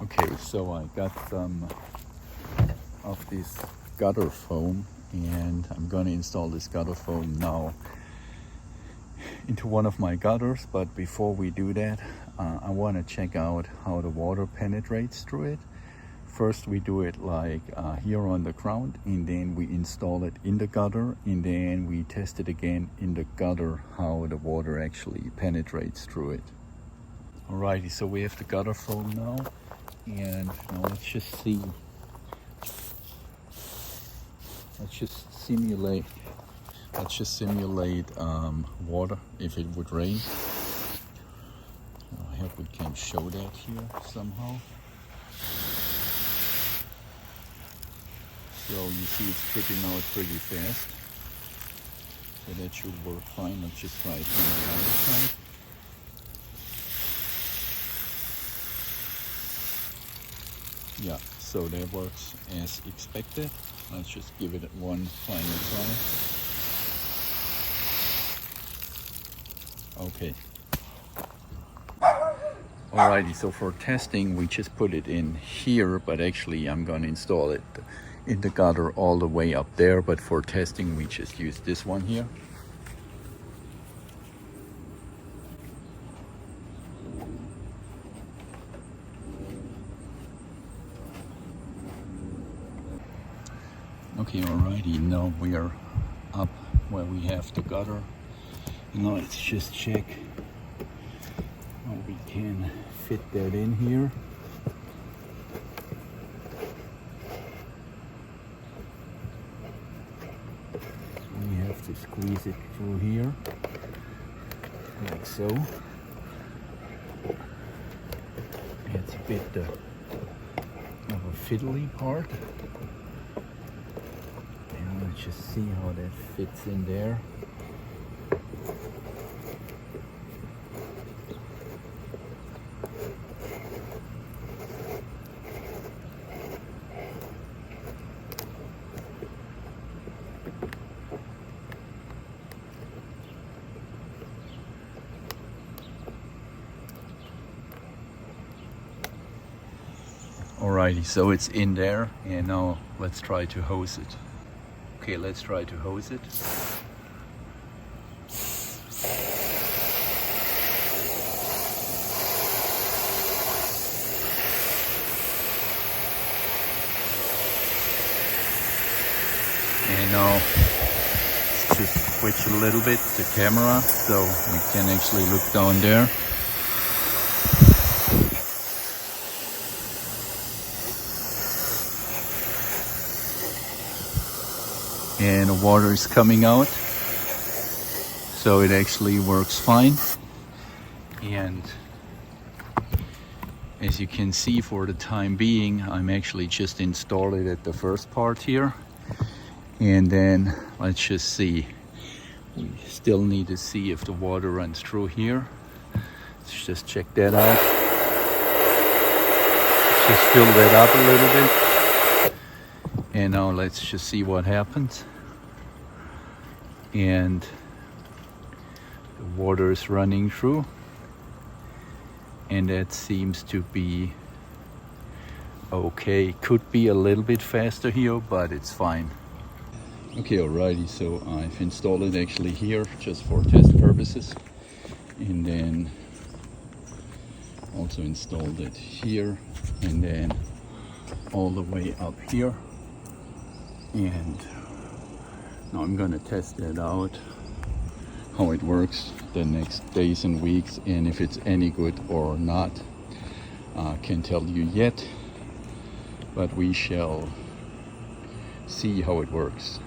Okay, so I got some of this GutterFoam, and I'm gonna install this GutterFoam now into one of my gutters. But before we do that, I want to check out how the water penetrates through it. First we do it like here on the ground, and then we install it in the gutter, and then we test it again in the gutter how the water actually penetrates through it. Alrighty, so we have the GutterFoam now, and now let's just see. Let's just simulate water if it would rain. I hope we can show that here somehow. So you see it's dripping out pretty fast. So that should work fine. Let's just try it from the other side. Yeah, so that works as expected. Let's just give it one final try. Okay. Alrighty, so for testing we just put it in here, but actually I'm gonna install it in the gutter all the way up there, but for testing we just use this one here. Okay, alrighty, now we are up where we have the gutter. Now let's just check how we can fit that in here. So we have to squeeze it through here, like so. It's a bit of a fiddly part. Let's just see how that fits in there. Alrighty, so it's in there, and now let's try to hose it. Okay, let's try to hose it. And now let's just switch a little bit the camera so we can actually look down there. And the water is coming out, so it actually works fine. And as you can see, for the time being, I'm actually just installing it at the first part here, and then let's just see. We still need to see if the water runs through here. Let's just check that out. Let's just fill that up a little bit, and now let's just see what happens. And the water is running through, and that seems to be okay. Could be a little bit faster here, but it's fine. Okay, alrighty, so I've installed it actually here just for test purposes, and then also installed it here, and then all the way up here. And now I'm gonna test that out, how it works the next days and weeks, and if it's any good or not. Can't tell you yet, but we shall see how it works.